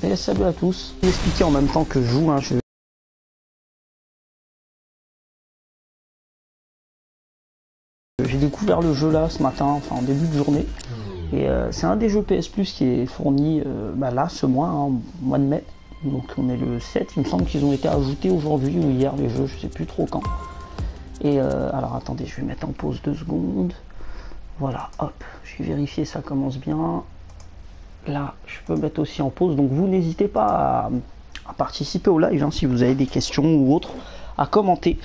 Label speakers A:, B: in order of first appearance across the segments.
A: Et salut à tous. Je vais expliquer en même temps que je joue. Hein, J'ai découvert le jeu là ce matin, enfin en début de journée. Et c'est un des jeux PS Plus qui est fourni là ce mois, hein, mois de mai. Donc on est le 7. Il me semble qu'ils ont été ajoutés aujourd'hui ou hier les jeux, je sais plus trop quand. Et alors attendez, je vais mettre en pause 2 secondes. Voilà, hop, je vais vérifier ça commence bien. Là, je peux mettre aussi en pause. Donc vous n'hésitez pas à participer au live hein, si vous avez des questions ou autres, à commenter,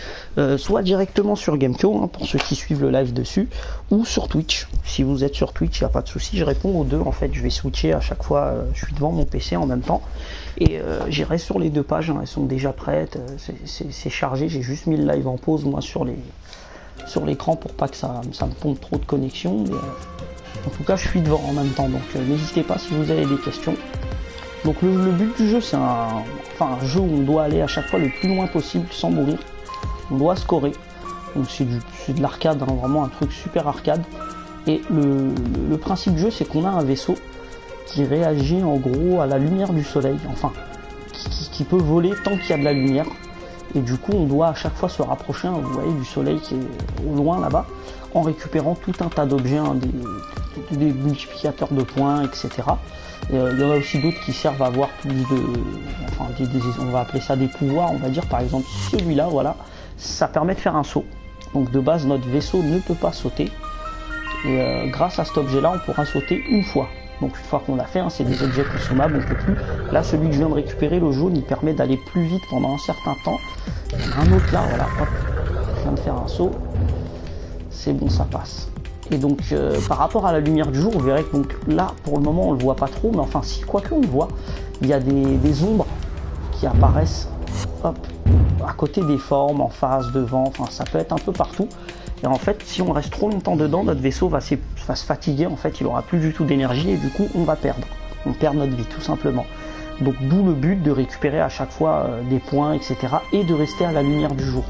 A: soit directement sur Gamekyo hein, pour ceux qui suivent le live dessus, ou sur Twitch. Si vous êtes sur Twitch, il n'y a pas de souci, je réponds aux deux. En fait, je vais switcher à chaque fois, je suis devant mon PC en même temps. Et j'irai sur les deux pages, hein, elles sont déjà prêtes, c'est chargé. J'ai juste mis le live en pause moi sur l'écran pour pas que ça me pompe trop de connexion. Mais, en tout cas, je suis devant en même temps, donc n'hésitez pas si vous avez des questions. Donc le but du jeu, c'est un jeu où on doit aller à chaque fois le plus loin possible sans mourir. On doit scorer. Donc c'est de l'arcade, hein, vraiment un truc super arcade. Et le principe du jeu, c'est qu'on a un vaisseau qui réagit en gros à la lumière du soleil, enfin qui peut voler tant qu'il y a de la lumière. Et du coup, on doit à chaque fois se rapprocher, hein, vous voyez, du soleil qui est au loin là-bas, en récupérant tout un tas d'objets, hein, des multiplicateurs de points, etc. Et, il y en a aussi d'autres qui servent à avoir plus de, on va appeler ça des pouvoirs, on va dire. Par exemple, celui-là, voilà, ça permet de faire un saut. Donc de base, notre vaisseau ne peut pas sauter. Et grâce à cet objet-là, on pourra sauter une fois. Donc une fois qu'on l'a fait, hein, c'est des objets consommables, on ne peut plus. Là, celui que je viens de récupérer, le jaune, il permet d'aller plus vite pendant un certain temps. Il y en a un autre là, voilà, hop, je viens de faire un saut. C'est bon, ça passe. Et donc par rapport à la lumière du jour, vous verrez que donc, là, pour le moment, on ne le voit pas trop, mais enfin, si, quoique on le voit, il y a des ombres qui apparaissent, hop, à côté des formes, en face, devant, enfin, ça peut être un peu partout. Et en fait, si on reste trop longtemps dedans, notre vaisseau va se fatiguer, en fait, il n'aura plus du tout d'énergie et du coup, on va perdre. On perd notre vie, tout simplement. Donc, d'où le but de récupérer à chaque fois des points, etc. et de rester à la lumière du jour.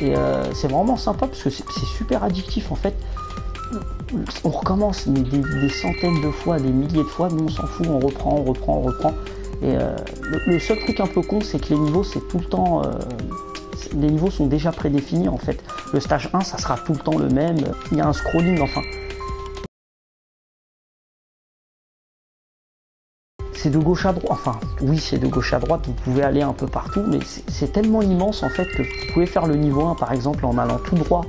A: Et c'est vraiment sympa parce que c'est super addictif, en fait. On recommence mais des centaines de fois, des milliers de fois, mais on s'en fout, on reprend. Et le seul truc un peu con, c'est que les niveaux, c'est tout le temps... les niveaux sont déjà prédéfinis en fait. Le stage 1, ça sera tout le temps le même. Il y a un scrolling, enfin. C'est de gauche à droite, enfin oui c'est de gauche à droite, vous pouvez aller un peu partout, mais c'est tellement immense en fait que vous pouvez faire le niveau 1 par exemple en allant tout droit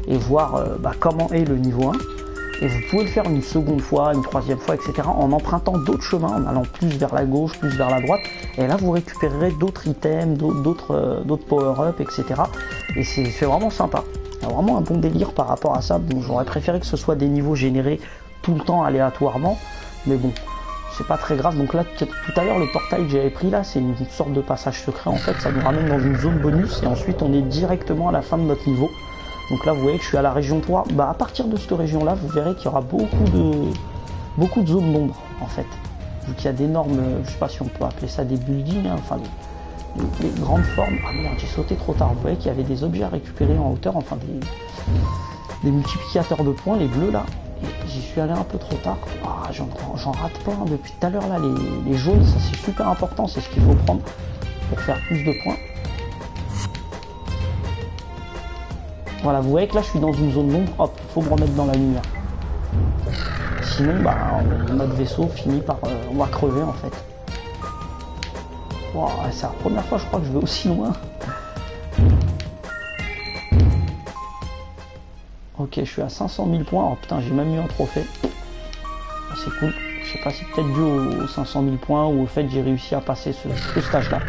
A: et voir comment est le niveau 1. Et vous pouvez le faire une seconde fois, une troisième fois, etc. en empruntant d'autres chemins, en allant plus vers la gauche, plus vers la droite. Et là, vous récupérerez d'autres items, d'autres power-up, etc. Et c'est vraiment sympa. Il y a vraiment un bon délire par rapport à ça. Bon, j'aurais préféré que ce soit des niveaux générés tout le temps aléatoirement. Mais bon, c'est pas très grave. Donc là, tout à l'heure, le portail que j'avais pris là, c'est une sorte de passage secret. En fait, ça nous ramène dans une zone bonus. Et ensuite, on est directement à la fin de notre niveau. Donc là, vous voyez que je suis à la région 3. À partir de cette région-là, vous verrez qu'il y aura beaucoup de zones d'ombre, en fait. Vu qu'il y a d'énormes, je sais pas si on peut appeler ça des buildings, hein, enfin les grandes formes. Ah merde, j'ai sauté trop tard. Vous voyez qu'il y avait des objets à récupérer en hauteur, enfin des multiplicateurs de points, les bleus là. Et j'y suis allé un peu trop tard. Ah, j'en rate plein depuis tout à l'heure là. Les jaunes, ça c'est super important, c'est ce qu'il faut prendre pour faire plus de points. Voilà, vous voyez que là je suis dans une zone d'ombre, hop, faut me remettre dans la lumière. Sinon, notre vaisseau finit par... on va crever en fait. Wow, c'est la première fois je crois que je vais aussi loin. Ok, je suis à 500 000 points, oh putain, j'ai même eu un trophée. C'est cool, je sais pas si peut-être dû aux 500 000 points ou au fait que j'ai réussi à passer ce stage-là.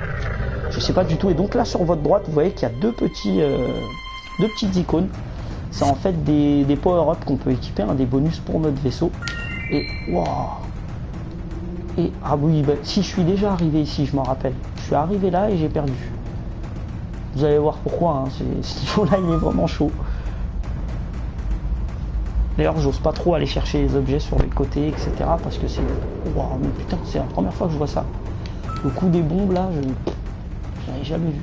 A: Je sais pas du tout, et donc là sur votre droite, vous voyez qu'il y a deux petites icônes. C'est en fait des power-up qu'on peut équiper, des bonus pour notre vaisseau. Et waouh. Et ah oui, si je suis déjà arrivé ici, je m'en rappelle. Je suis arrivé là et j'ai perdu. Vous allez voir pourquoi, hein, ce niveau-là il est vraiment chaud. D'ailleurs, j'ose pas trop aller chercher les objets sur les côtés, etc. Parce que c'est... Waouh, mais putain, c'est la première fois que je vois ça. Le coup des bombes là, je l'avais jamais vu.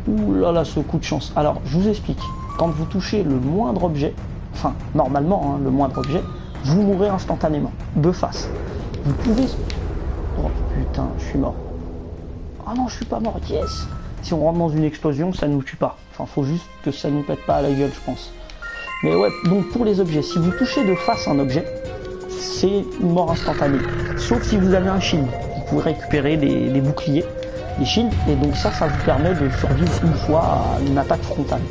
A: Ouh là là, ce coup de chance. Alors, je vous explique. Quand vous touchez le moindre objet, enfin normalement, hein, le moindre objet, vous mourrez instantanément, de face. Vous pouvez... Oh putain, je suis mort. Ah non, je suis pas mort, yes. Si on rentre dans une explosion, ça nous tue pas. Enfin, faut juste que ça nous pète pas à la gueule, je pense. Mais ouais, donc pour les objets, si vous touchez de face un objet, c'est une mort instantanée. Sauf si vous avez un shield. Vous pouvez récupérer des boucliers, des shields, et donc ça vous permet de survivre une fois à une attaque frontale.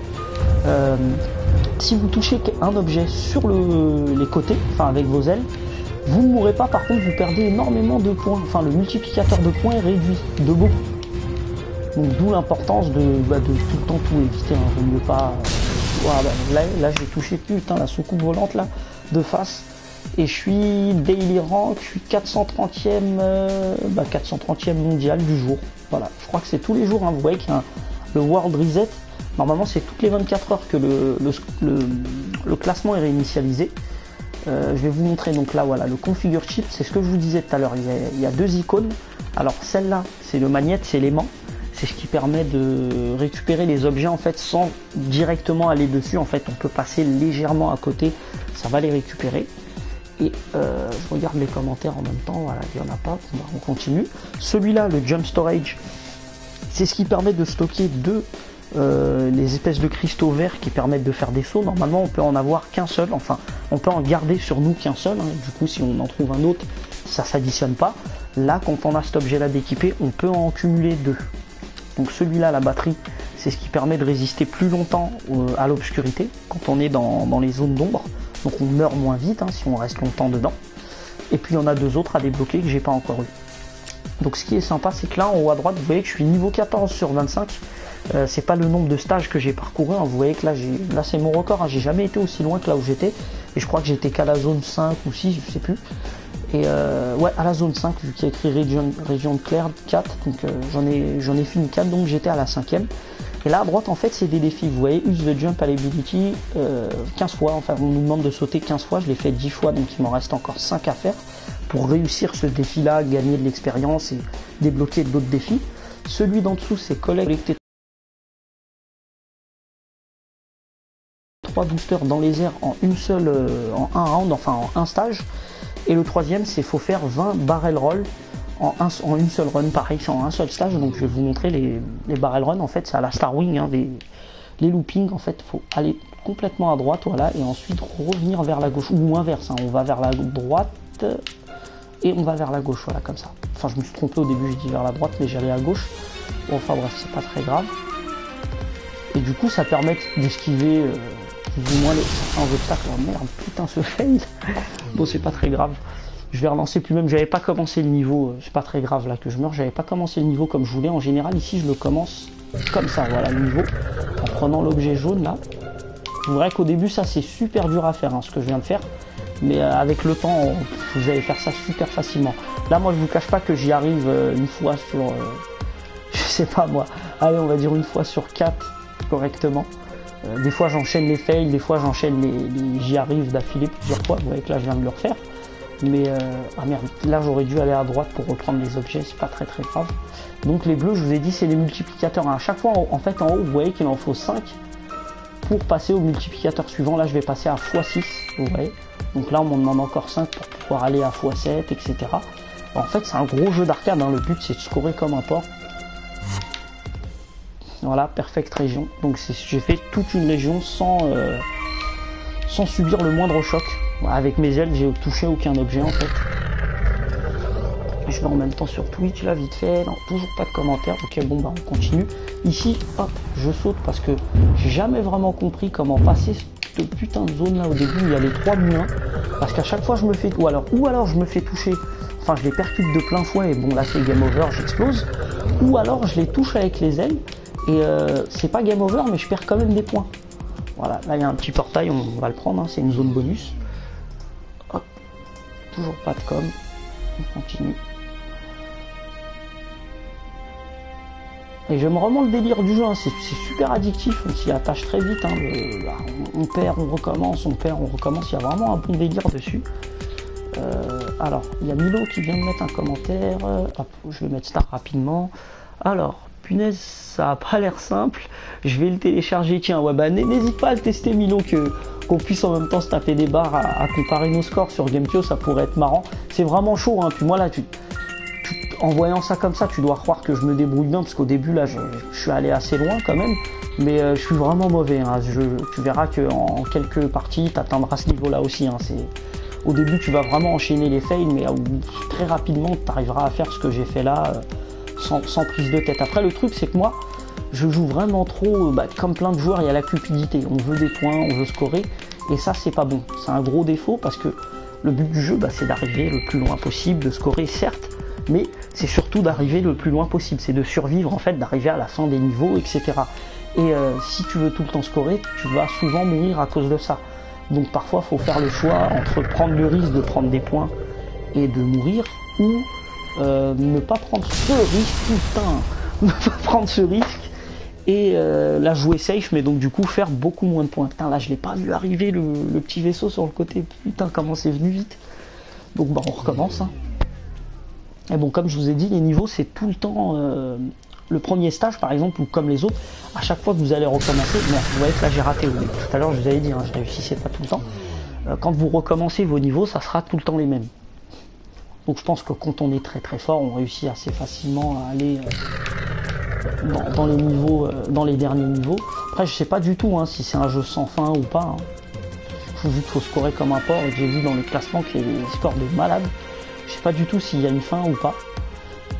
A: Si vous touchez un objet sur les côtés, enfin avec vos ailes, vous ne mourrez pas, par contre vous perdez énormément de points. Enfin, le multiplicateur de points est réduit de beaucoup. Donc d'où l'importance de tout le temps tout éviter, hein. Vaut mieux pas... Voilà, là j'ai touché, putain, la soucoupe volante là, de face. Et je suis daily rank, je suis 430e, 430e mondial du jour. Voilà, je crois que c'est tous les jours, hein. Vous voyez qu'il y a le World Reset. Normalement c'est toutes les 24 heures que le classement est réinitialisé. Je vais vous montrer donc là, voilà, le configure chip, c'est ce que je vous disais tout à l'heure. Il y a deux icônes. Alors celle-là, c'est le magnète, c'est l'aimant. C'est ce qui permet de récupérer les objets en fait sans directement aller dessus. En fait, on peut passer légèrement à côté, ça va les récupérer. Et je regarde les commentaires en même temps. Voilà, il n'y en a pas. On continue. Celui-là, le Jump Storage, c'est ce qui permet de stocker les espèces de cristaux verts qui permettent de faire des sauts. Normalement, on peut en avoir qu'un seul. Enfin, on peut en garder sur nous qu'un seul. Hein. Du coup, si on en trouve un autre, ça s'additionne pas. Là, quand on a cet objet-là d'équipé, on peut en cumuler deux. Donc celui-là, la batterie, c'est ce qui permet de résister plus longtemps à l'obscurité quand on est dans les zones d'ombre. Donc on meurt moins vite hein, si on reste longtemps dedans. Et puis il y en a deux autres à débloquer que j'ai pas encore eu. Donc ce qui est sympa, c'est que là en haut à droite, vous voyez que je suis niveau 14 sur 25. C'est pas le nombre de stages que j'ai parcouru. Hein. Vous voyez que là c'est mon record. Hein. J'ai jamais été aussi loin que là où j'étais. Et je crois que j'étais qu'à la zone 5 ou 6, je sais plus. Et ouais, à la zone 5, vu qu'il y a écrit région de Claire 4, donc j'en ai fini 4, donc j'étais à la 5e. Et là à droite, en fait, c'est des défis. Vous voyez, use the jump ability 15 fois. Enfin, on nous demande de sauter 15 fois. Je l'ai fait 10 fois, donc il m'en reste encore 5 à faire pour réussir ce défi-là, gagner de l'expérience et débloquer d'autres défis. Celui d'en dessous, c'est collecter 3 boosters dans les airs en en un round, enfin en un stage. Et le troisième, c'est faut faire 20 barrel roll en une seule run, pareil, c'est en un seul stage. Donc je vais vous montrer les barrel run. En fait, c'est à la Star Wing, hein, les loopings. En fait, faut aller complètement à droite, voilà, et ensuite revenir vers la gauche ou inverse. Hein, on va vers la droite et on va vers la gauche, voilà, comme ça. Enfin, je me suis trompé au début, je dis vers la droite, mais j'allais à gauche. Bon, enfin bref, c'est pas très grave. Et du coup, ça permet d'esquiver plus ou moins certains obstacles. Oh merde, putain, ce fail. Bon, c'est pas très grave. Je vais relancer plus même. J'avais pas commencé le niveau. C'est pas très grave là que je meurs. J'avais pas commencé le niveau comme je voulais. En général, ici, je le commence comme ça. Voilà le niveau. En prenant l'objet jaune là. Vous verrez qu'au début, ça c'est super dur à faire, hein, ce que je viens de faire. Mais avec le temps, vous allez faire ça super facilement. Là, moi, je vous cache pas que j'y arrive une fois sur. Je sais pas moi. Allez, on va dire une fois sur 4 correctement. Des fois j'enchaîne les fails, des fois j'enchaîne j'y arrive d'affilée plusieurs fois. Vous voyez que là je viens de le refaire. Mais ah merde, là j'aurais dû aller à droite pour reprendre les objets, c'est pas très grave. Donc les bleus, je vous ai dit, c'est les multiplicateurs. À chaque fois, en fait en haut, vous voyez qu'il en faut 5 pour passer au multiplicateur suivant. Là je vais passer à x6, vous voyez. Donc là on m'en demande encore 5 pour pouvoir aller à x7, etc. En fait c'est un gros jeu d'arcade, hein. Le but c'est de scorer comme un porc. Voilà, perfect région. Donc j'ai fait toute une région sans subir le moindre choc. Avec mes ailes, j'ai touché aucun objet en fait. Je vais en même temps sur Twitch là, vite fait. Non, toujours pas de commentaires. Ok, bon bah on continue. Ici, hop, je saute parce que j'ai jamais vraiment compris comment passer cette putain de zone là au début. Il y a les 3 moulins. Parce qu'à chaque fois je me fais... Ou alors je me fais toucher. Enfin, je les percute de plein fouet et bon là c'est game over, j'explose. Ou alors je les touche avec les ailes. Et c'est pas game over, mais je perds quand même des points. Voilà, là il y a un petit portail, on va le prendre, hein, c'est une zone bonus. Hop, toujours pas de com, on continue. Et j'aime vraiment le délire du jeu, hein. C'est super addictif, on s'y attache très vite. Hein. On perd, on recommence, on perd, on recommence, il y a vraiment un bon délire dessus. Alors, il y a Milo qui vient de mettre un commentaire. Hop, je vais mettre ça rapidement. Alors, punaise, ça a pas l'air simple, je vais le télécharger, tiens, ouais bah n'hésite pas à le tester Milo, qu'on puisse en même temps se taper des barres à comparer nos scores sur Gamepio, ça pourrait être marrant. C'est vraiment chaud, hein. Puis moi là, en voyant ça comme ça, tu dois croire que je me débrouille bien, parce qu'au début là, je suis allé assez loin quand même, mais je suis vraiment mauvais, hein. Tu verras qu'en quelques parties, tu atteindras ce niveau là aussi, hein. Au début, tu vas vraiment enchaîner les fails, mais très rapidement, tu arriveras à faire ce que j'ai fait là, sans prise de tête. Après, le truc, c'est que moi, je joue vraiment trop, comme plein de joueurs, il y a la cupidité. On veut des points, on veut scorer, et ça, c'est pas bon. C'est un gros défaut, parce que le but du jeu, c'est d'arriver le plus loin possible, de scorer, certes, mais c'est surtout d'arriver le plus loin possible. C'est de survivre, en fait, d'arriver à la fin des niveaux, etc. Et si tu veux tout le temps scorer, tu vas souvent mourir à cause de ça. Donc parfois, il faut faire le choix entre prendre le risque de prendre des points et de mourir, ou ne pas prendre ce risque, putain, ne pas prendre ce risque et la jouer safe, mais donc du coup faire beaucoup moins de points. Putain, là je l'ai pas vu arriver le petit vaisseau sur le côté, putain comment c'est venu vite. Donc on recommence, hein. Et bon, comme je vous ai dit, les niveaux c'est tout le temps le premier stage par exemple, ou comme les autres, à chaque fois que vous allez recommencer, bon, vous voyez que là j'ai raté, tout à l'heure je vous avais dit, hein, je réussissais pas tout le temps. Quand vous recommencez vos niveaux, ça sera tout le temps les mêmes. Donc je pense que quand on est très très fort, on réussit assez facilement à aller dans les niveaux, dans les derniers niveaux. Après je sais pas du tout, hein, si c'est un jeu sans fin ou pas, hein. Vu qu'il faut scorer comme un porc et que j'ai vu dans les classements qu'il y a des scores de malades, je sais pas du tout s'il y a une fin ou pas.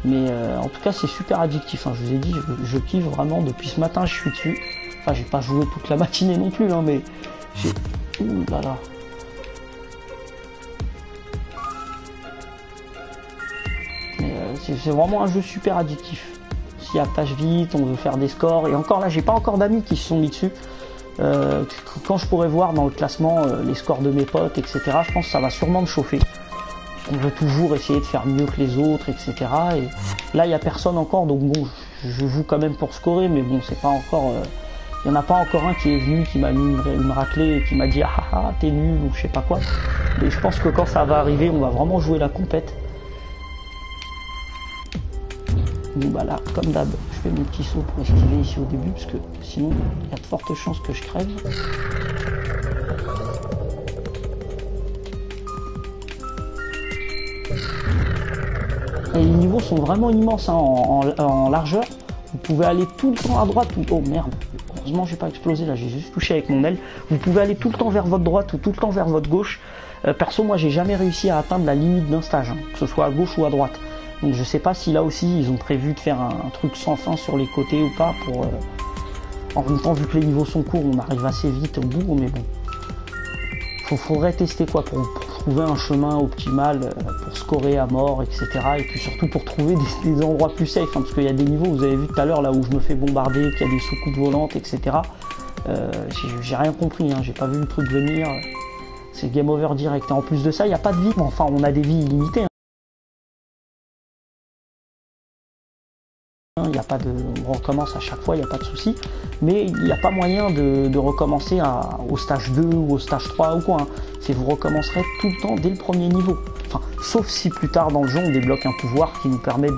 A: Mais en tout cas c'est super addictif, hein. Je vous ai dit, je kiffe vraiment depuis ce matin, je suis dessus. Enfin j'ai pas joué toute la matinée non plus, hein, mais j'ai... Ouh là là. C'est vraiment un jeu super addictif. S'y attache vite, on veut faire des scores. Et encore là, j'ai pas encore d'amis qui se sont mis dessus. Quand je pourrai voir dans le classement les scores de mes potes, etc., je pense que ça va sûrement me chauffer. On veut toujours essayer de faire mieux que les autres, etc. Et là, il n'y a personne encore, donc bon, je joue quand même pour scorer, mais bon, c'est pas encore... Il n'y en a pas encore un qui est venu, qui m'a mis une raclée et qui m'a dit « Ah ah, t'es nul » ou je sais pas quoi. Mais je pense que quand ça va arriver, on va vraiment jouer la compète. Donc bah là, comme d'hab, je fais mes petits sauts pour esquiver ici au début, parce que sinon, il y a de fortes chances que je crève. Et les niveaux sont vraiment immenses, hein, en largeur. Vous pouvez aller tout le temps à droite, oh merde, heureusement j'ai pas explosé là, j'ai juste touché avec mon aile. Vous pouvez aller tout le temps vers votre droite ou tout le temps vers votre gauche. Perso, moi j'ai jamais réussi à atteindre la limite d'un stage, hein, que ce soit à gauche ou à droite. Donc je sais pas si là aussi ils ont prévu de faire un truc sans fin sur les côtés ou pas pour... En même temps, vu que les niveaux sont courts, on arrive assez vite au bout, mais bon. Faudrait tester quoi pour trouver un chemin optimal pour scorer à mort, etc. Et puis surtout pour trouver des endroits plus safe, hein, parce qu'il y a des niveaux, vous avez vu tout à l'heure là où je me fais bombarder, qu'il y a des soucoupes volantes, etc. J'ai rien compris, hein, j'ai pas vu le truc venir. C'est game over direct. Et en plus de ça, il n'y a pas de vie. Enfin, on a des vies illimitées, hein. Il n'y a pas de, on recommence à chaque fois, il n'y a pas de souci, mais il n'y a pas moyen de recommencer au stage 2 ou au stage 3 ou quoi, hein. Vous recommencerez tout le temps dès le premier niveau. Enfin, sauf si plus tard dans le jeu on débloque un pouvoir qui nous permet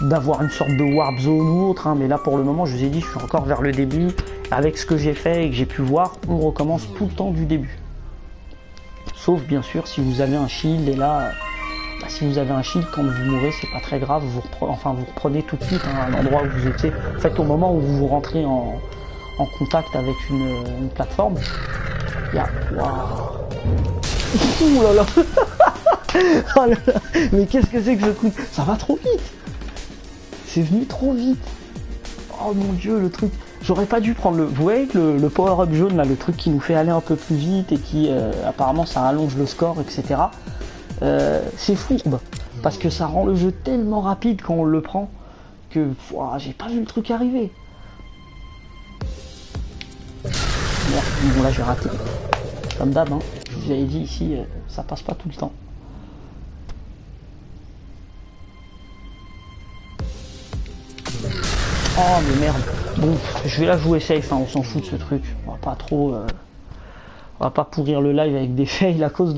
A: d'avoir une sorte de warp zone ou autre, hein. Mais là pour le moment, je vous ai dit, je suis encore vers le début. Avec ce que j'ai fait et que j'ai pu voir, on recommence tout le temps du début. Sauf bien sûr si vous avez un shield, et là... si vous avez un shield, quand vous mourrez, c'est pas très grave, vous reprenez tout de suite, hein, à l'endroit où vous étiez. En fait, au moment où vous rentrez en contact avec une plateforme, il y a... Waouh. Ouh là là. Oh là là. Mais qu'est-ce que c'est que ce truc? Ça va trop vite. C'est venu trop vite. Oh mon dieu, le truc... J'aurais pas dû prendre le... Vous voyez le power-up jaune, là, le truc qui nous fait aller un peu plus vite et qui, apparemment, ça allonge le score, etc. C'est fourbe, parce que ça rend le jeu tellement rapide quand on le prend que j'ai pas vu le truc arriver. Merde, bon là j'ai raté. Comme d'hab, hein. Je vous avais dit ici, ça passe pas tout le temps. Oh mais merde. Bon, je vais la jouer safe, hein, on s'en fout de ce truc. On va pas trop... On va pas pourrir le live avec des fails à cause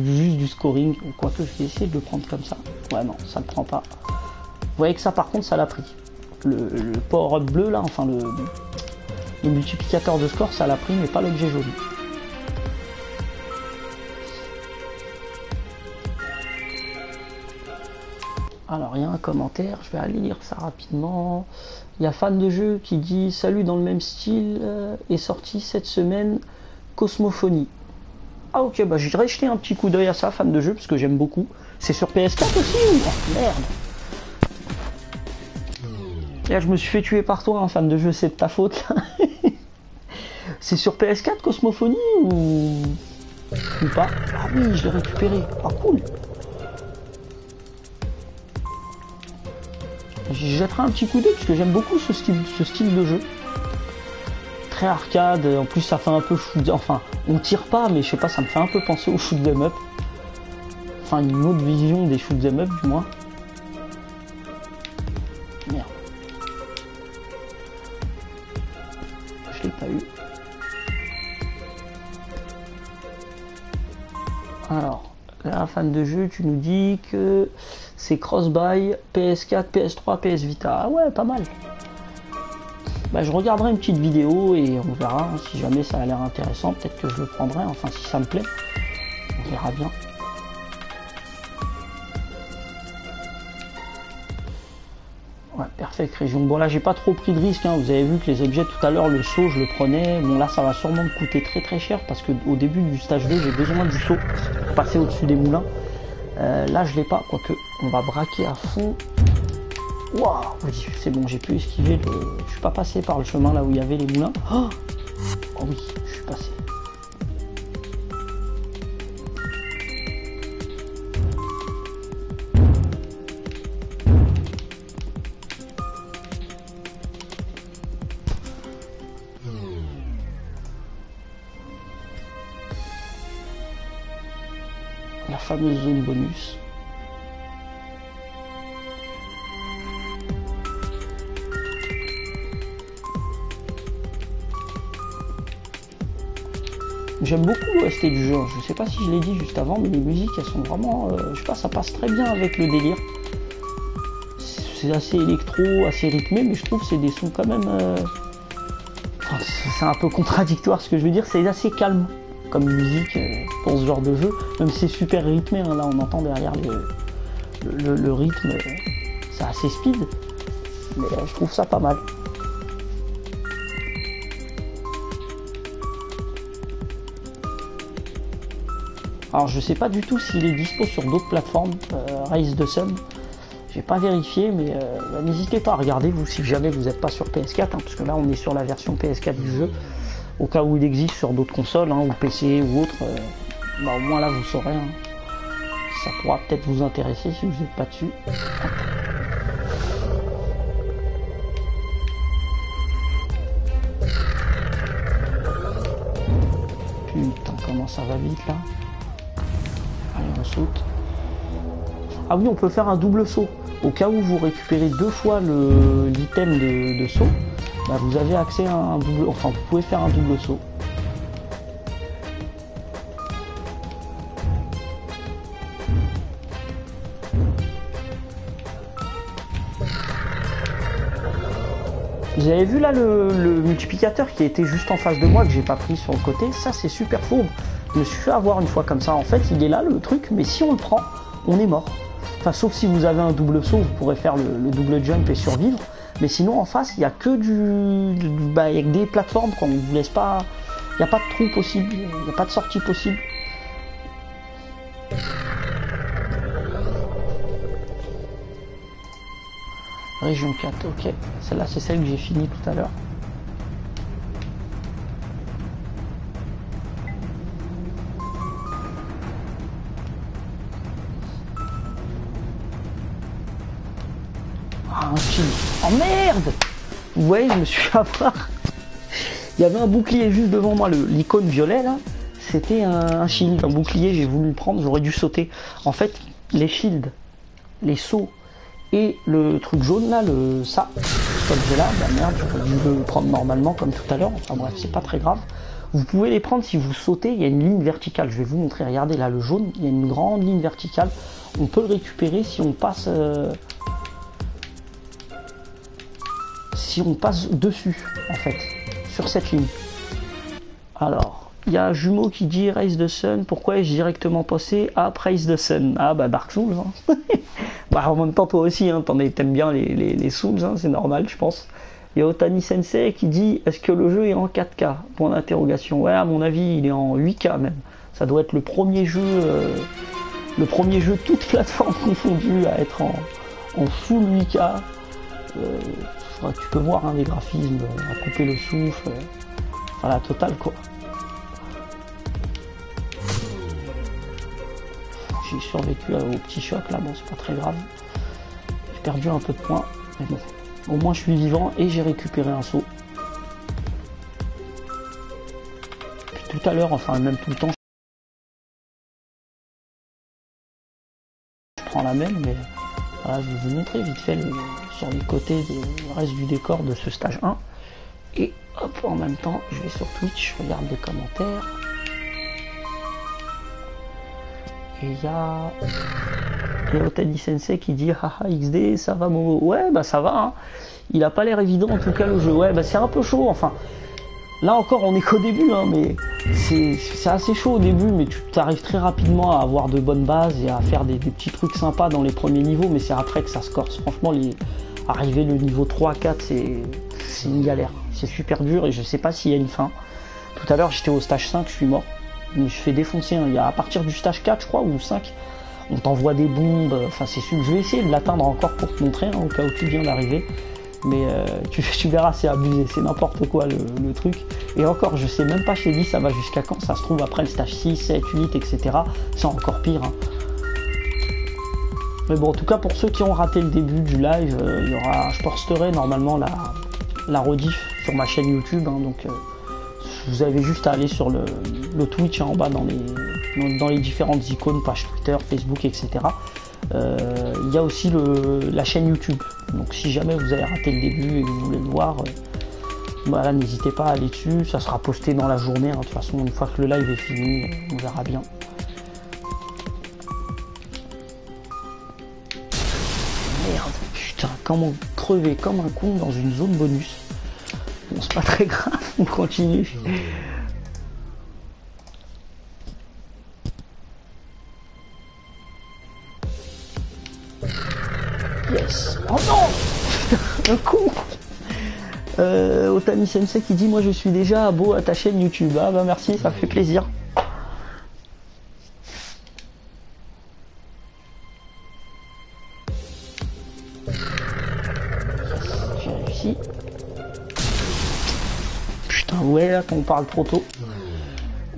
A: juste du scoring. Quoique je vais essayer de le prendre comme ça. Ouais non, ça le prend pas. Vous voyez que ça par contre ça l'a pris. Le power-up bleu là, enfin le multiplicateur de score, ça l'a pris, mais pas l'objet joli. Alors il y a un commentaire, je vais aller lire ça rapidement. Il y a fan de jeu qui dit salut, dans le même style est sorti cette semaine Cosmophonie. Ah ok, bah j'irai jeter un petit coup d'œil à ça, fan de jeu, parce que j'aime beaucoup. C'est sur PS4 aussi ou oh, merde. Là je me suis fait tuer par toi, hein, fan de jeu, c'est de ta faute. C'est sur PS4 Cosmophonie ou pas? Ah oui, je l'ai récupéré. Ah cool. J'y jetterai un petit coup d'œil parce que j'aime beaucoup ce style de jeu. Très arcade, en plus ça fait un peu shoot, enfin on tire pas mais je sais pas, ça me fait un peu penser au shoot 'em up. Enfin une autre vision des shoot 'em up du moins. Merde. Je l'ai pas eu. Alors, là, fan de jeu, tu nous dis que c'est cross-buy PS4, PS3, PS Vita. Ah ouais, pas mal. Bah, je regarderai une petite vidéo et on verra. Hein, si jamais ça a l'air intéressant, peut-être que je le prendrai. Enfin, si ça me plaît, on verra bien. Ouais, Perfect Région. Bon, là, j'ai pas trop pris de risque. Hein. Vous avez vu que les objets tout à l'heure, le saut, je le prenais. Bon, là, ça va sûrement me coûter très très cher parce qu'au début du stage 2, j'ai besoin du saut pour passer au-dessus des moulins. Là, je l'ai pas, quoique on va braquer à fond. Waouh, c'est bon, j'ai pu esquiver. Je suis pas passé par le chemin là où il y avait les moulins. Oh oui, je suis passé. La fameuse zone bonus. J'aime beaucoup l'OST du jeu, je sais pas si je l'ai dit juste avant, mais les musiques elles sont vraiment, je sais pas, ça passe très bien avec le délire. C'est assez électro, assez rythmé, mais je trouve que c'est des sons quand même... Enfin, c'est un peu contradictoire ce que je veux dire, c'est assez calme comme musique pour ce genre de jeu, même si c'est super rythmé, hein, là on entend derrière le rythme, c'est assez speed, mais je trouve ça pas mal. Alors je sais pas du tout s'il est dispo sur d'autres plateformes, Rise the Sun, j'ai pas vérifié, mais bah, n'hésitez pas à regarder vous si jamais vous n'êtes pas sur PS4, hein, parce que là on est sur la version PS4 du jeu, au cas où il existe sur d'autres consoles, hein, ou PC ou autre, bah, au moins là vous saurez, hein. Ça pourra peut-être vous intéresser si vous n'êtes pas dessus. Putain, comment ça va vite là. Allez, on saute. Ah oui, on peut faire un double saut. Au cas où vous récupérez deux fois l'item de saut, bah vous avez accès à un double... Enfin, vous pouvez faire un double saut. Vous avez vu là le multiplicateur qui était juste en face de moi, que j'ai pas pris sur le côté, ça c'est super fourbe. Je me suis fait avoir une fois comme ça, en fait il est là le truc, mais si on le prend, on est mort. Enfin sauf si vous avez un double saut, vous pourrez faire le double jump et survivre. Mais sinon en face il n'y a que il y a que des plateformes, quoi. On vous laisse pas. Il n'y a pas de trou possible, il n'y a pas de sortie possible. Région 4, ok. Celle-là c'est celle que j'ai finie tout à l'heure. Ah, un shield. Oh merde! Vous voyez, je me suis fait avoir. Il y avait un bouclier juste devant moi, l'icône violet là. C'était un shield, un bouclier, j'ai voulu le prendre, j'aurais dû sauter. En fait, les shields, les sauts et le truc jaune là, ça, cet objet là, bah merde, j'aurais dû le prendre normalement comme tout à l'heure. Enfin bref, c'est pas très grave. Vous pouvez les prendre si vous sautez, il y a une ligne verticale. Je vais vous montrer, regardez là, le jaune, il y a une grande ligne verticale. On peut le récupérer si on passe... si on passe dessus, en fait, sur cette ligne. Alors, il y a Jumeau qui dit Raise the Sun, pourquoi ai-je directement passé à Praise the Sun? Ah bah Dark Souls, hein. Bah en même temps toi aussi, hein, t'aimes bien les Souls, hein, c'est normal je pense. Il y a Otani Sensei qui dit est-ce que le jeu est en 4K? Point d'interrogation. Ouais, à mon avis il est en 8K même. Ça doit être le premier jeu toute plateforme confondue à être en full 8K. Tu peux voir hein, les graphismes, à couper le souffle, enfin la totale quoi. J'ai survécu au petit choc là, bon c'est pas très grave. J'ai perdu un peu de points, mais bon. Au moins je suis vivant et j'ai récupéré un saut. Puis tout à l'heure, enfin même tout le temps, je prends la même, mais voilà, je vais vous montrer vite fait sur les côtés du reste du décor de ce stage 1. Et hop, en même temps, je vais sur Twitch, je regarde les commentaires. Et il y a Otani Sensei qui dit haha XD, ça va Momo? Ouais, bah ça va, hein. Il a pas l'air évident en tout cas le jeu. Ouais, bah c'est un peu chaud, enfin. Là encore, on est qu'au début, hein, mais c'est assez chaud au début, mais tu arrives très rapidement à avoir de bonnes bases et à faire des petits trucs sympas dans les premiers niveaux, mais c'est après que ça se corse. Franchement, arriver le niveau 3, 4, c'est une galère. C'est super dur et je sais pas s'il y a une fin. Tout à l'heure, j'étais au stage 5, je suis mort. Je me suis fait défoncer, hein. Il y a à partir du stage 4 je crois ou 5 on t'envoie des bombes, enfin c'est sûr, je vais essayer de l'atteindre encore pour te montrer hein, au cas où tu viens d'arriver, mais tu verras c'est abusé, c'est n'importe quoi le truc, et encore je sais même pas, je t'ai dit ça va jusqu'à quand, ça se trouve après le stage 6, 7, 8 etc, c'est encore pire hein. Mais bon en tout cas pour ceux qui ont raté le début du live, il y aura, je posterai normalement la rediff sur ma chaîne YouTube hein, donc vous avez juste à aller sur le Twitch hein, en bas dans les différentes icônes, page Twitter, Facebook, etc. Il y a aussi la chaîne YouTube. Donc si jamais vous avez raté le début et que vous voulez le voir, voilà, n'hésitez pas à aller dessus. Ça sera posté dans la journée. Hein. De toute façon, une fois que le live est fini, on verra bien. Merde, putain, comment crever comme un con dans une zone bonus. Bon, c'est pas très grave, on continue. Yes. Oh non. Un con. Otani Sensei qui dit moi je suis déjà abo à ta chaîne YouTube. Ah bah merci, ça fait plaisir. J'ai réussi. Putain ouais là quand on parle trop tôt.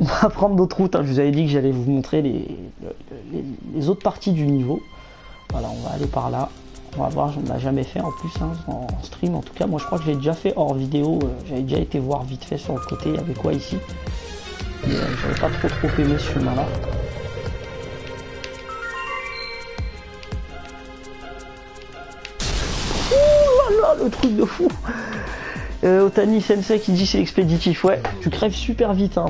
A: On va prendre d'autres routes, hein. Je vous avais dit que j'allais vous montrer les autres parties du niveau. Voilà, on va aller par là. On va voir, on l'a jamais fait en plus hein, en stream. En tout cas, moi je crois que j'ai déjà fait hors vidéo. J'avais déjà été voir vite fait sur le côté. Il y avait quoi ici? J'avais pas trop aimé ce chemin là. Oh là là, le truc de fou. Otani Sensei qui dit c'est expéditif. Ouais, tu crèves super vite. Hein,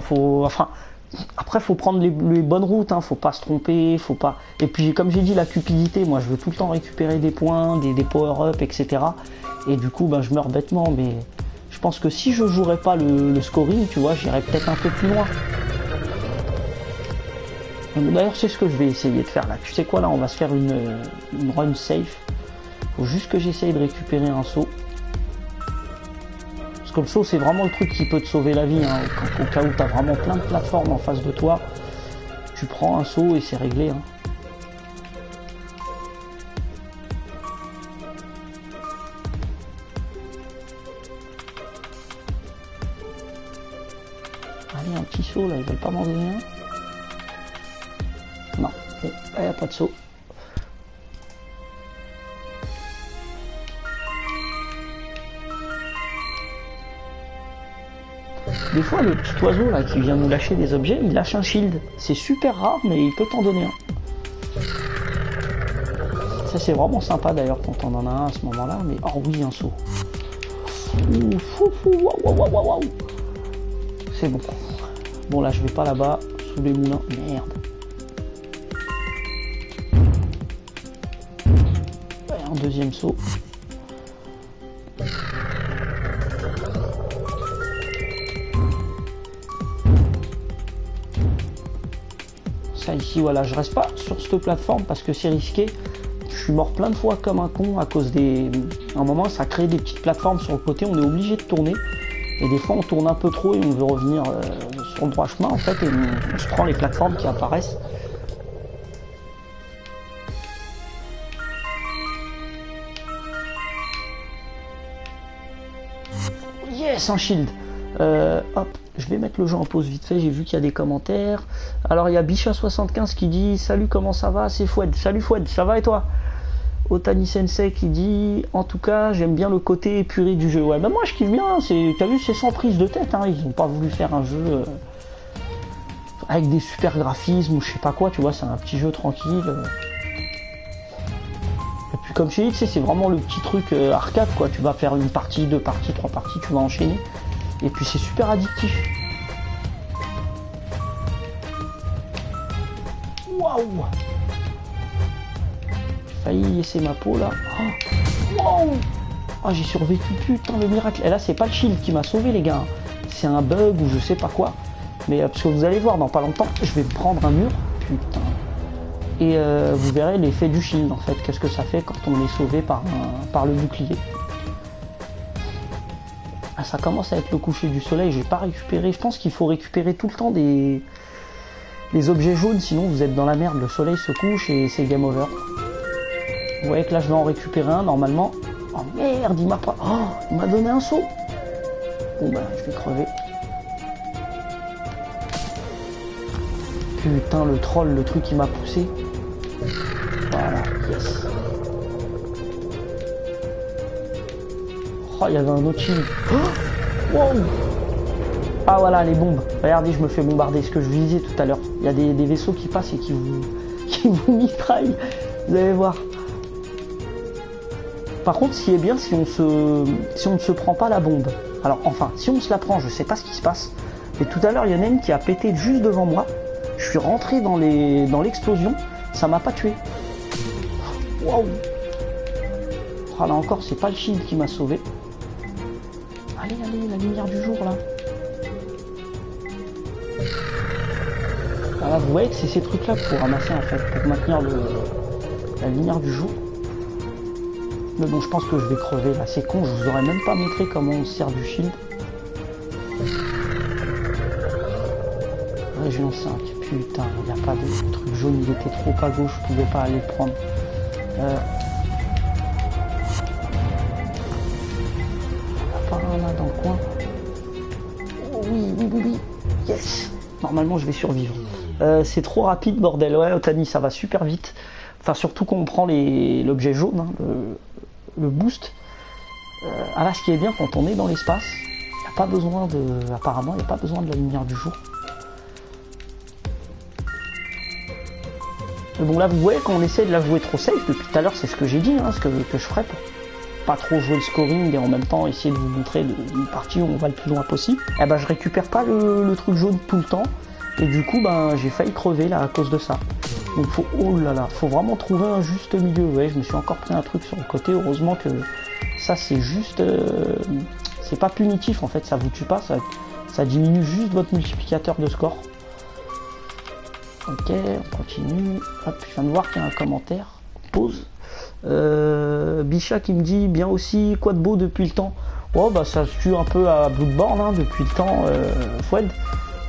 A: après, faut prendre les bonnes routes, hein, faut pas se tromper, faut pas. Et puis, comme j'ai dit, la cupidité, moi, je veux tout le temps récupérer des points, des power-up, etc. Et du coup, ben, je meurs bêtement, mais je pense que si je jouerais pas le scoring, tu vois, j'irais peut-être un peu plus loin. D'ailleurs, c'est ce que je vais essayer de faire là. Tu sais quoi, là, on va se faire une run safe. Faut juste que j'essaye de récupérer un saut. Parce que le saut c'est vraiment le truc qui peut te sauver la vie, hein. Au cas où tu as vraiment plein de plateformes en face de toi, tu prends un saut et c'est réglé. Hein. Allez, un petit saut là, ils veulent pas m'en donner un? Non, bon, il n'y a pas de saut. Des fois, le petit oiseau là qui vient nous lâcher des objets, il lâche un shield. C'est super rare, mais il peut t'en donner un. Ça, c'est vraiment sympa d'ailleurs quand on en a un à ce moment-là. Mais oh oui, un saut. Waouh. C'est bon. Bon, là, je vais pas là-bas, sous les moulins. Merde. Ouais, un deuxième saut. d'achat ici. Voilà, je reste pas sur cette plateforme parce que c'est risqué. Je suis mort plein de fois comme un con à cause des... À un moment, ça crée des petites plateformes sur le côté, on est obligé de tourner. Et des fois, on tourne un peu trop et on veut revenir sur le droit chemin, en fait, et on se prend les plateformes qui apparaissent. Yes, un shield. Hop, je vais mettre le jeu en pause vite fait, j'ai vu qu'il y a des commentaires. Alors, il y a Bicha75 qui dit « Salut, comment ça va? C'est Foued. Salut Foued, ça va et toi ?» Otani Sensei qui dit « En tout cas, j'aime bien le côté épuré du jeu. » Ouais, bah moi je kiffe bien, t'as vu, c'est sans prise de tête, hein. Ils ont pas voulu faire un jeu avec des super graphismes ou je sais pas quoi, tu vois, c'est un petit jeu tranquille. Et puis comme je t'ai dit, tu sais, c'est vraiment le petit truc arcade, quoi. Tu vas faire une partie, deux parties, trois parties, tu vas enchaîner. Et puis c'est super addictif. Waouh! Failli laisser ma peau là. Oh, wow. Oh, j'ai survécu, putain, le miracle. Et là, c'est pas le shield qui m'a sauvé, les gars. C'est un bug ou je sais pas quoi. Mais parce que vous allez voir, dans pas longtemps, je vais prendre un mur. Putain. Et vous verrez l'effet du shield, en fait. Qu'est-ce que ça fait quand on est sauvé par le bouclier. Ah, ça commence à être le coucher du soleil. J'ai pas récupéré. Je pense qu'il faut récupérer tout le temps des objets jaunes. Sinon, vous êtes dans la merde. Le soleil se couche et c'est game over. Vous voyez que là je vais en récupérer un normalement. Oh merde, il m'a pas... Oh, il m'a donné un saut. Bon bah je vais crever. Putain, le troll, le truc qui m'a poussé. Voilà, yes. Oh, il y avait un autre shield. Oh, wow. Ah voilà, les bombes. Regardez, je me fais bombarder, ce que je visais tout à l'heure. Il y a des vaisseaux qui passent et qui vous mitraillent. Vous allez voir. Par contre, ce qui est bien, si on ne se prend pas la bombe. Alors, enfin, si on se la prend, je sais pas ce qui se passe. Mais tout à l'heure, il y en a une qui a pété juste devant moi. Je suis rentré dans l'explosion. Ça m'a pas tué. Waouh! Oh, là encore, c'est pas le shield qui m'a sauvé. Allez, allez, la lumière du jour, là. Voilà, vous voyez que c'est ces trucs-là qu'il faut ramasser, en fait, pour maintenir la lumière du jour. Mais bon, je pense que je vais crever là, c'est con, je vous aurais même pas montré comment on se sert du shield. Région 5, putain, il n'y a pas de truc jaune, il était trop à gauche, je pouvais pas aller le prendre. Il n'y a pas un là dans le coin. Oh oui, oui, oui, oui, yes. Normalement je vais survivre. C'est trop rapide, bordel, ouais, Otani, ça va super vite. Enfin, surtout quand on prend l'objet jaune, hein, le boost. Ah là, ce qui est bien quand on est dans l'espace, il n'y a pas besoin de... Apparemment, il n'y a pas besoin de la lumière du jour. Mais bon, là, vous voyez, quand on essaie de la jouer trop safe, depuis tout à l'heure, c'est ce que j'ai dit, hein, ce que je ferais pour pas trop jouer le scoring et en même temps essayer de vous montrer une partie où on va le plus loin possible. Eh ben, je récupère pas le truc jaune tout le temps. Et du coup, ben, j'ai failli crever là à cause de ça. Donc faut, oh là là, faut vraiment trouver un juste milieu. Ouais, je me suis encore pris un truc sur le côté. Heureusement que ça c'est juste, c'est pas punitif en fait, ça vous tue pas, ça diminue juste votre multiplicateur de score. Ok, on continue. Hop, je viens de voir qu'il y a un commentaire. Pause. Bicha qui me dit bien aussi, quoi de beau depuis le temps. Oh bah ça se tue un peu à Bloodborne hein, depuis le temps, Foued.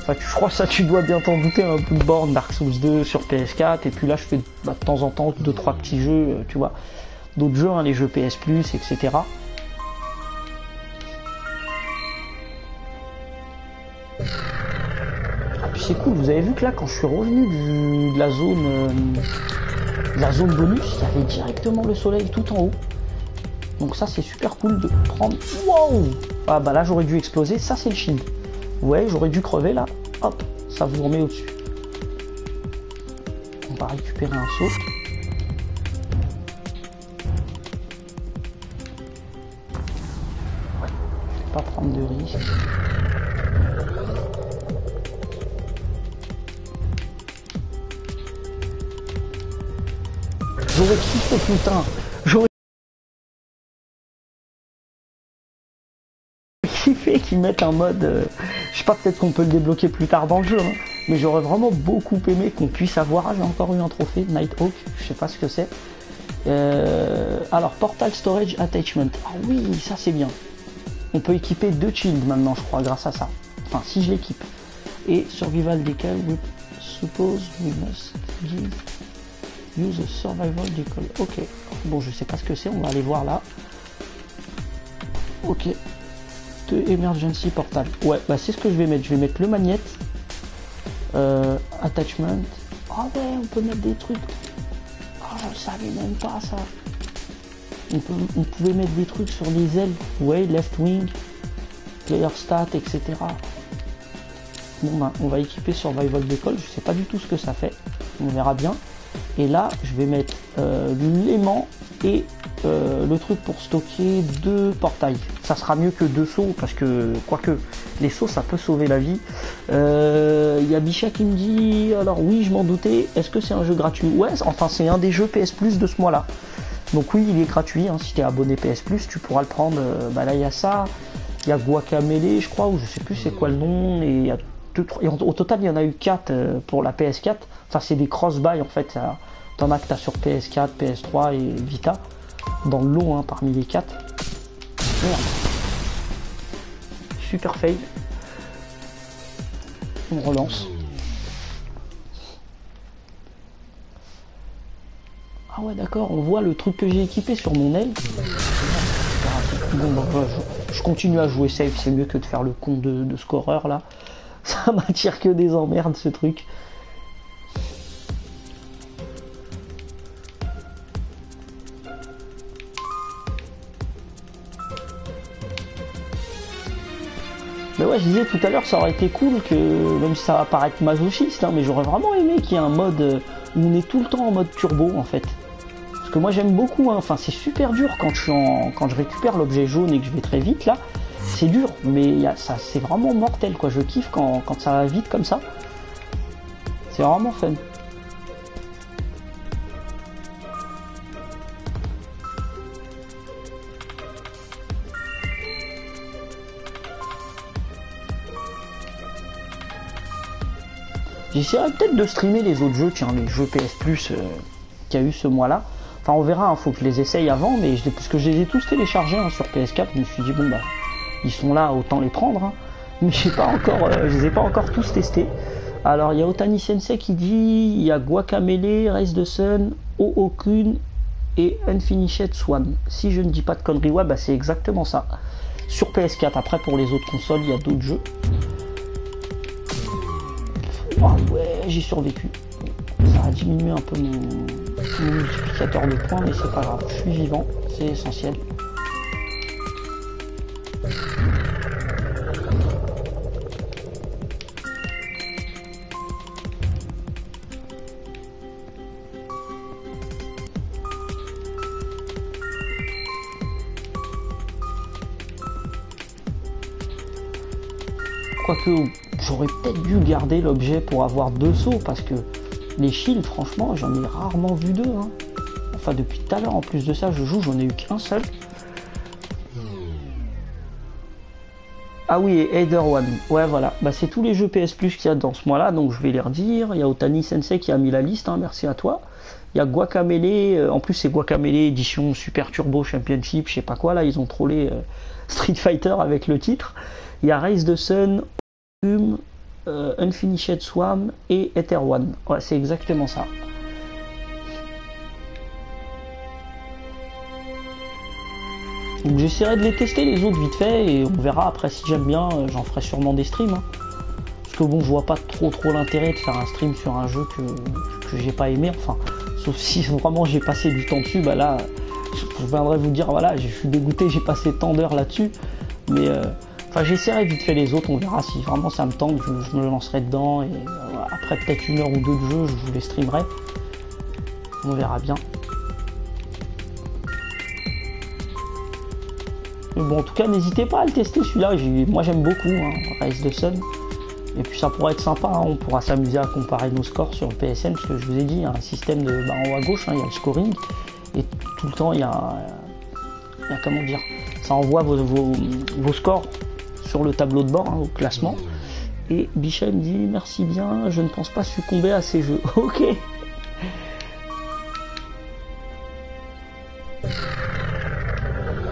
A: Enfin, je crois que ça tu dois bien t'en douter, un Bloodborne, Dark Souls 2 sur PS4, et puis là je fais de temps en temps 2-3 petits jeux, tu vois, d'autres jeux, hein, les jeux PS Plus, etc. Ah puis c'est cool, vous avez vu que là quand je suis revenu de la zone bonus, il y avait directement le soleil tout en haut. Donc ça c'est super cool de prendre... Wow! Ah bah là j'aurais dû exploser, ça c'est le shield. Ouais, j'aurais dû crever là. Hop, ça vous remet au-dessus. On va récupérer un saut. Ouais, je vais pas prendre de risque. J'aurais kiffé, putain. J'aurais kiffé qu'ils mettent un mode... je sais pas, peut-être qu'on peut le débloquer plus tard dans le jeu. Hein. Mais j'aurais vraiment beaucoup aimé qu'on puisse avoir, j'ai encore eu un trophée, Nighthawk, je sais pas ce que c'est. Alors, Portal Storage Attachment, ah oui, ça c'est bien. On peut équiper 2 shields maintenant, je crois, grâce à ça. Enfin, si je l'équipe. Et Survival Decal, we suppose we must use a survival decal. Ok, bon, je sais pas ce que c'est, on va aller voir là. Ok, de Emergency Portal. Ouais, bah c'est ce que je vais mettre. Je vais mettre le magnète. Attachment. Ah ouais, on peut mettre des trucs. Ah, je savais même pas ça. On pouvait mettre des trucs sur les ailes. Ouais, left wing, player stat, etc. Bon ben, on va équiper Survival Decal. Je sais pas du tout ce que ça fait. On verra bien. Et là, je vais mettre l'aimant et le truc pour stocker 2 portails. Ça sera mieux que 2 sauts parce que, quoique, les sauts ça peut sauver la vie. Y a Bicha qui me dit, alors oui, je m'en doutais, est-ce que c'est un jeu gratuit? Ouais, enfin, c'est un des jeux PS Plus de ce mois-là. Donc, oui, il est gratuit. Hein. Si tu es abonné PS Plus, tu pourras le prendre. Bah là, il y a ça. Il y a Guacamelee, je crois, ou je sais plus c'est quoi le nom. Et il y a 2, 3. Et au total, il y en a eu 4 pour la PS4. Enfin, c'est des cross-buy en fait. T'en as que t'as sur PS4, PS3 et Vita. Dans le lot, hein, parmi les 4. Merde. Super fail. On relance. Ah ouais, d'accord, on voit le truc que j'ai équipé sur mon aile. Bon, bah, je continue à jouer safe, c'est mieux que de faire le con de scoreur là. Ça m'attire que des emmerdes ce truc. Mais ouais, je disais tout à l'heure, ça aurait été cool que, même si ça va paraître masochiste, hein, mais j'aurais vraiment aimé qu'il y ait un mode où on est tout le temps en mode turbo en fait. Parce que moi j'aime beaucoup, hein. Enfin c'est super dur quand je récupère l'objet jaune et que je vais très vite là. C'est dur, mais ça c'est vraiment mortel quoi. Je kiffe quand ça va vite comme ça. C'est vraiment fun. J'essaierai peut-être de streamer les autres jeux, tiens, les jeux PS Plus qu'il y a eu ce mois-là. Enfin, on verra, hein, faut que je les essaye avant, mais parce que je les ai tous téléchargés hein, sur PS4, je me suis dit, bon, bah, ils sont là, autant les prendre. Hein. Mais je les ai pas encore tous testés. Alors, il y a Otani Sensei qui dit, il y a Guacamelee, Raise the Sun, Ookun et Unfinished Swan. Si je ne dis pas de conneries, ouais, bah, c'est exactement ça. Sur PS4, après, pour les autres consoles, il y a d'autres jeux. Oh ouais, j'ai survécu. Ça a diminué un peu mon multiplicateur de points, mais c'est pas grave. Je suis vivant, c'est essentiel. Quoique, j'aurais peut-être dû garder l'objet pour avoir 2 sauts, parce que les shields, franchement, j'en ai rarement vu 2. Hein. Enfin, depuis tout à l'heure, en plus de ça, je joue, j'en ai eu qu'un seul. Ah oui, et Either One. Ouais, voilà. Bah, c'est tous les jeux PS Plus qu'il y a dans ce mois-là, donc je vais les redire. Il y a Otani Sensei qui a mis la liste, hein, merci à toi. Il y a Guacamelee, en plus c'est Guacamelee édition Super Turbo Championship, je sais pas quoi, là, ils ont trollé Street Fighter avec le titre. Il y a Raise the Sun, Unfinished Swarm et Ether One. Ouais, c'est exactement ça. Donc j'essaierai de les tester les autres vite fait et on verra après si j'aime bien, j'en ferai sûrement des streams. Hein. Parce que bon, je vois pas trop l'intérêt de faire un stream sur un jeu que j'ai pas aimé. Enfin, sauf si vraiment j'ai passé du temps dessus, bah là, je viendrai vous dire voilà, je suis dégoûté, j'ai passé tant d'heures là-dessus. Mais enfin, j'essaierai vite fait les autres, on verra si vraiment ça me tente, je me lancerai dedans et après peut-être 1 heure ou 2 de jeu, je vous les streamerai. On verra bien. Mais bon, en tout cas, n'hésitez pas à le tester celui-là, moi j'aime beaucoup, hein, Raise the Sun. Et puis ça pourrait être sympa, hein, on pourra s'amuser à comparer nos scores sur le PSN, parce que je vous ai dit, il y a un système de en haut à gauche, hein, il y a le scoring, et tout le temps il y a comment dire, ça envoie vos scores sur le tableau de bord, hein, au classement. Et Bichat me dit merci bien, je ne pense pas succomber à ces jeux. Ok.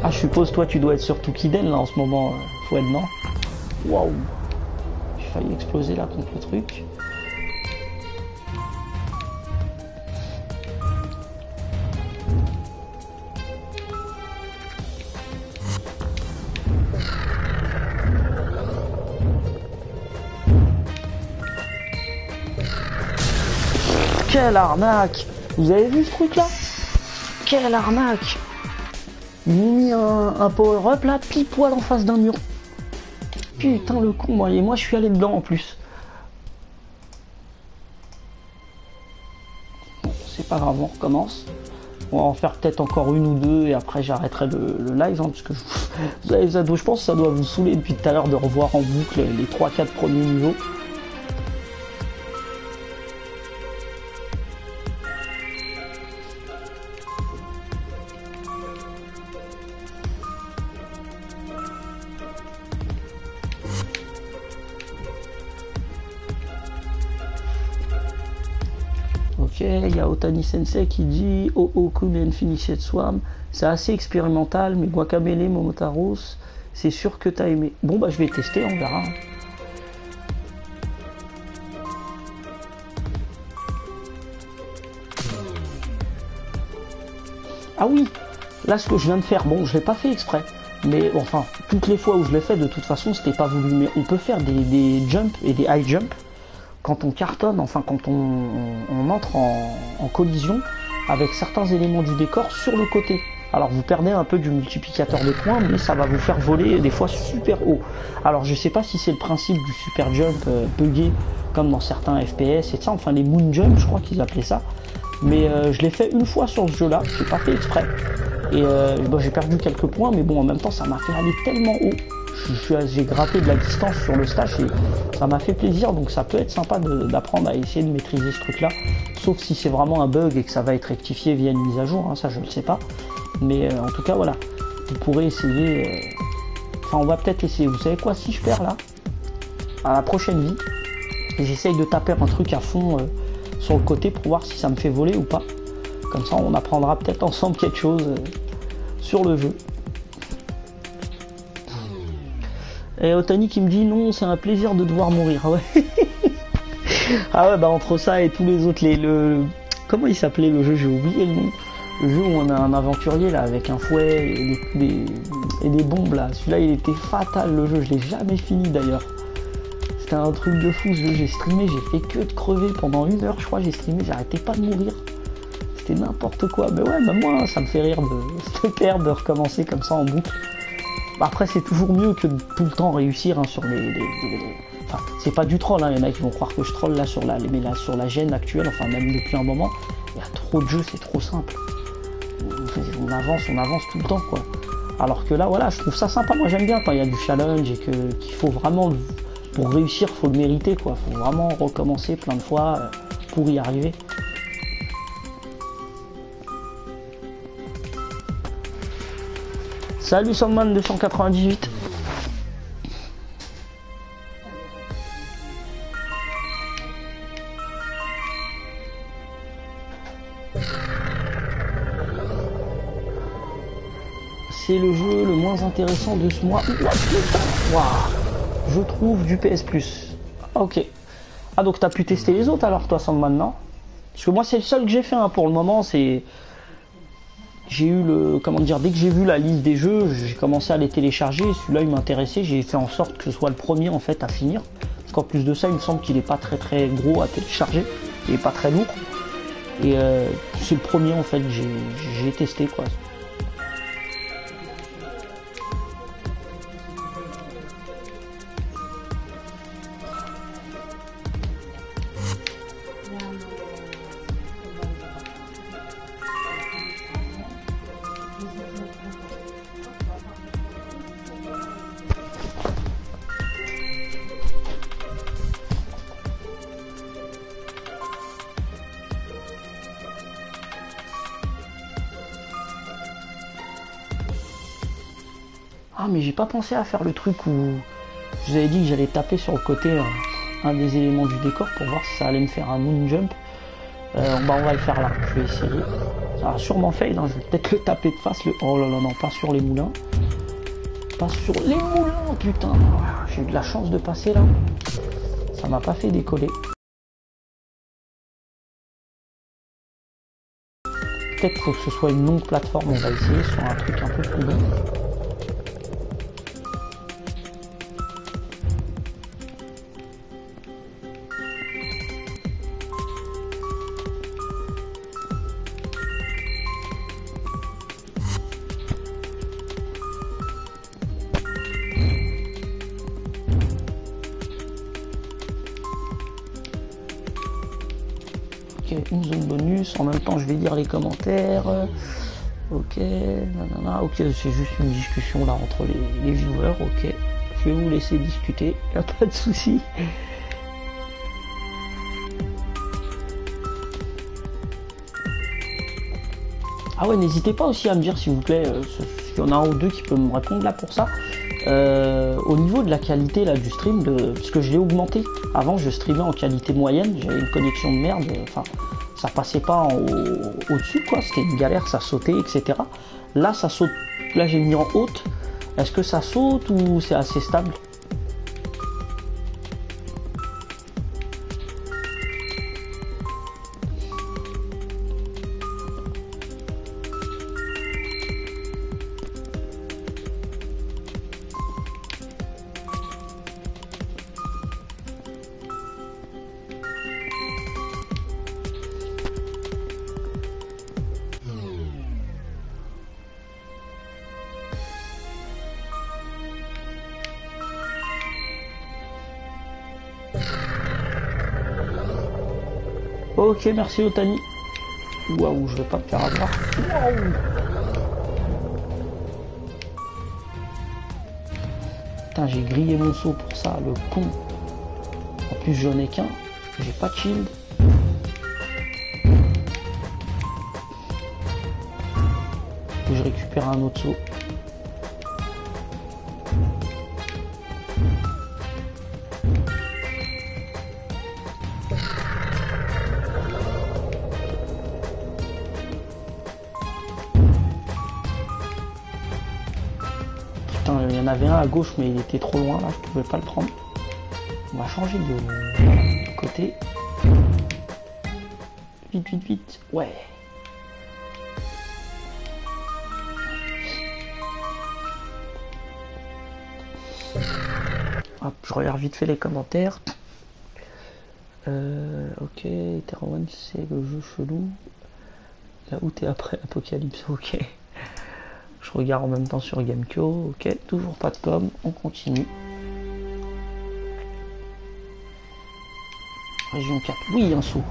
A: Ah, je suppose toi tu dois être sur Toukiden là en ce moment, Fouad, non? Waouh. J'ai failli exploser là contre le truc. Quelle arnaque! Vous avez vu ce truc là? Quelle arnaque! Ils m'ont mis un power-up là, pile poil en face d'un mur. Putain le con, moi, et moi je suis allé dedans en plus. Bon, c'est pas grave, on recommence. On va en faire peut-être encore une ou deux et après j'arrêterai le live, hein, parce que je pense que ça doit vous saouler depuis tout à l'heure de revoir en boucle les 3-4 premiers niveaux. Ok, il y a Otani Sensei qui dit Kun Infinite Swam, c'est assez expérimental, mais Guacamele Momotaros, c'est sûr que t'as aimé. Bon bah je vais tester, on verra. Ah oui, là ce que je viens de faire, bon je l'ai pas fait exprès, mais enfin toutes les fois où je l'ai fait de toute façon c'était pas voulu, mais on peut faire des jumps et des high jumps quand on cartonne, enfin quand on entre en collision avec certains éléments du décor sur le côté. Alors vous perdez un peu du multiplicateur de points, mais ça va vous faire voler des fois super haut. Alors je sais pas si c'est le principe du super jump buggé comme dans certains FPS et ça, enfin les moon jump je crois qu'ils appelaient ça. Mais je l'ai fait une fois sur ce jeu là, j'ai pas fait exprès. Et bon, j'ai perdu quelques points, mais bon en même temps ça m'a fait aller tellement haut. J'ai gratté de la distance sur le stage et ça m'a fait plaisir, donc ça peut être sympa d'apprendre à essayer de maîtriser ce truc là, sauf si c'est vraiment un bug et que ça va être rectifié via une mise à jour, hein, ça je ne sais pas, mais en tout cas voilà, vous pourrez essayer, enfin on va peut-être essayer, vous savez quoi, si je perds là, à la prochaine vie, j'essaye de taper un truc à fond sur le côté pour voir si ça me fait voler ou pas, comme ça on apprendra peut-être ensemble quelque chose sur le jeu. Et Otani qui me dit non, c'est un plaisir de devoir mourir. Ah ouais. Ah ouais, bah entre ça et tous les autres, comment il s'appelait le jeu, j'ai oublié le nom. Le jeu où on a un aventurier là avec un fouet et des bombes là. Celui-là il était fatal le jeu, je l'ai jamais fini d'ailleurs. C'était un truc de fou ce jeu, j'ai streamé, j'ai fait que de crever pendant 1 heure je crois, j'ai streamé, j'arrêtais pas de mourir. C'était n'importe quoi. Mais ouais, même moi ça me fait rire de perdre, de recommencer comme ça en boucle. Après c'est toujours mieux que de tout le temps réussir hein, sur Enfin, c'est pas du troll, hein. Il y en a qui vont croire que je troll là sur la gêne actuelle, enfin même depuis un moment, il y a trop de jeux, c'est trop simple. On avance tout le temps quoi. Alors que là voilà, je trouve ça sympa, moi j'aime bien quand il y a du challenge et qu'il faut vraiment, pour réussir, faut le mériter quoi. Faut vraiment recommencer plein de fois pour y arriver. Salut Sandman 298. C'est le jeu le moins intéressant de ce mois. Waouh, je trouve du PS Plus. Ok. Ah donc t'as pu tester les autres alors toi Sandman, non? Parce que moi c'est le seul que j'ai fait hein, pour le moment, c'est... J'ai eu comment dire, dès que j'ai vu la liste des jeux, j'ai commencé à les télécharger, celui-là il m'intéressait, j'ai fait en sorte que ce soit le premier en fait à finir. Parce qu'en plus de ça, il me semble qu'il est pas très gros à télécharger, il est pas très lourd. Et c'est le premier en fait que j'ai testé quoi. Ah mais j'ai pas pensé à faire le truc où je vous avais dit que j'allais taper sur le côté. un des éléments du décor pour voir si ça allait me faire un moon jump. On va le faire là, je vais essayer. Ça va sûrement fail, hein. Je vais peut-être le taper de face. Oh là là, non, pas sur les moulins. Pas sur les moulins, putain. J'ai eu de la chance de passer là. Ça m'a pas fait décoller. Peut-être faut que ce soit une longue plateforme, on va essayer sur un truc un peu plus long. Une zone bonus, en même temps je vais lire les commentaires. Ok, nanana, ok, c'est juste une discussion là entre les viewers, ok. Je vais vous laisser discuter, y a pas de souci. Ah ouais, n'hésitez pas aussi à me dire s'il vous plaît, s'il y en a un ou deux qui peuvent me répondre là pour ça. Au niveau de la qualité là du stream, parce que je l'ai augmenté. Avant je streamais en qualité moyenne, j'avais une connexion de merde, enfin ça passait pas au-dessus quoi, c'était une galère, ça sautait, etc. Là ça saute, là j'ai mis en haute. Est-ce que ça saute ou c'est assez stable? Ok, merci Otani. Waouh, je vais pas me faire avoir. Waouh. Putain, j'ai grillé mon saut pour ça, le con. En plus, j'en ai qu'un. J'ai pas de shield. Faut que je récupère un autre saut. Il y en avait un à gauche mais il était trop loin là, je pouvais pas le prendre. On va changer de côté. Vite, vite, vite. Ouais. Hop, je regarde vite fait les commentaires. Ok, Terra One c'est le jeu chelou. Là où t'es après Apocalypse, ok. Je regarde en même temps sur Gamekyo, ok, toujours pas de com, on continue. Région 4, oui, un saut.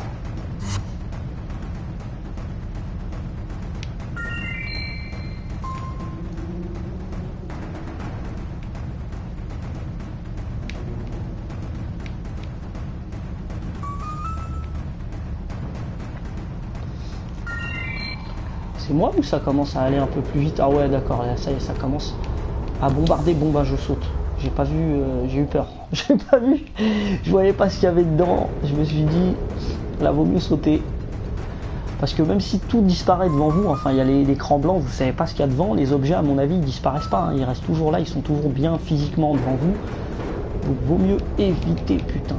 A: C'est moi ou ça commence à aller un peu plus vite? Ah ouais, d'accord, ça y est, ça commence à bombarder. Bon bah je saute. J'ai pas vu, j'ai eu peur. J'ai pas vu, je voyais pas ce qu'il y avait dedans. Je me suis dit, là vaut mieux sauter. Parce que même si tout disparaît devant vous, enfin il y a l'écran blanc, vous savez pas ce qu'il y a devant, les objets à mon avis ils disparaissent pas, hein. Ils restent toujours là, ils sont toujours bien physiquement devant vous. Donc vaut mieux éviter, putain.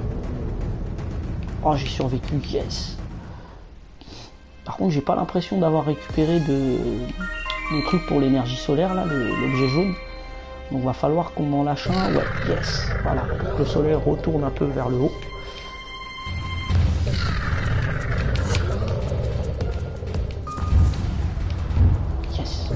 A: Oh j'ai survécu, yes. Par contre, j'ai pas l'impression d'avoir récupéré de truc pour l'énergie solaire, là, l'objet jaune. Donc, va falloir qu'on m'en lâche un. Ouais, yes. Voilà. Le soleil retourne un peu vers le haut. Yes.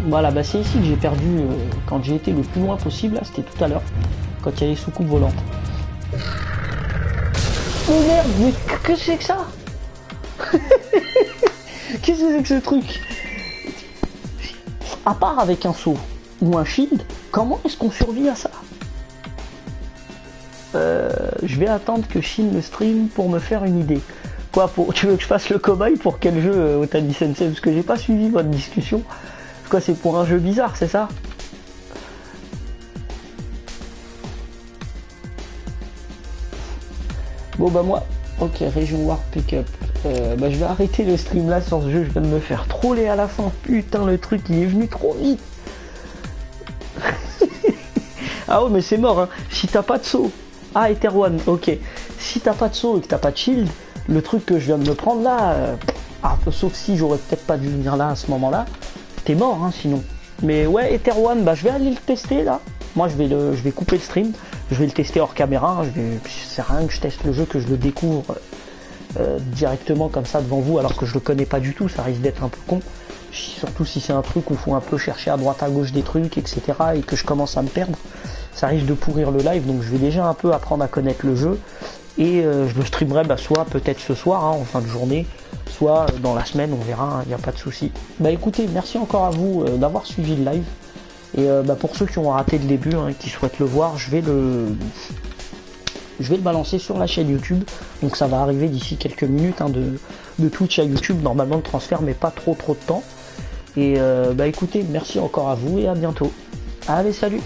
A: Voilà, bah c'est ici que j'ai perdu quand j'ai été le plus loin possible, là, c'était tout à l'heure, quand il y a les soucoupes volantes. Oh merde, mais qu'est-ce que c'est que ça? Qu'est-ce que c'est que ce truc? À part avec un saut ou un shield, comment est-ce qu'on survit à ça? Je vais attendre que Shin le stream pour me faire une idée. Quoi, tu veux que je fasse le cobaye pour quel jeu, Otani Sensei? Parce que j'ai pas suivi votre discussion. Quoi, c'est pour un jeu bizarre, c'est ça? Bon bah moi, ok, Région War Pickup. Bah je vais arrêter le stream là sur ce jeu, je viens de me faire troller à la fin. Putain, le truc il est venu trop vite. Ah ouais mais c'est mort hein. Si t'as pas de saut. Ah Ether One, ok. Si t'as pas de saut et que t'as pas de shield, le truc que je viens de me prendre là, sauf si j'aurais peut-être pas dû venir là à ce moment là, t'es mort hein sinon. Mais ouais, Ether One, bah je vais aller le tester là. Moi je vais couper le stream, je vais le tester hors caméra, c'est rien que je teste le jeu, que je le découvre directement comme ça devant vous alors que je le connais pas du tout, ça risque d'être un peu con. Surtout si c'est un truc où il faut un peu chercher à droite à gauche des trucs, etc. et que je commence à me perdre, ça risque de pourrir le live, donc je vais déjà un peu apprendre à connaître le jeu. Et je le streamerai soit peut-être ce soir hein, en fin de journée, soit dans la semaine, on verra, il n'y a pas de souci. Bah écoutez, merci encore à vous d'avoir suivi le live. Et pour ceux qui ont raté le début, hein, qui souhaitent le voir, je vais le balancer sur la chaîne YouTube. Donc ça va arriver d'ici quelques minutes hein, de Twitch à YouTube. Normalement le transfert mais pas trop de temps. Et écoutez, merci encore à vous et à bientôt. Allez, salut!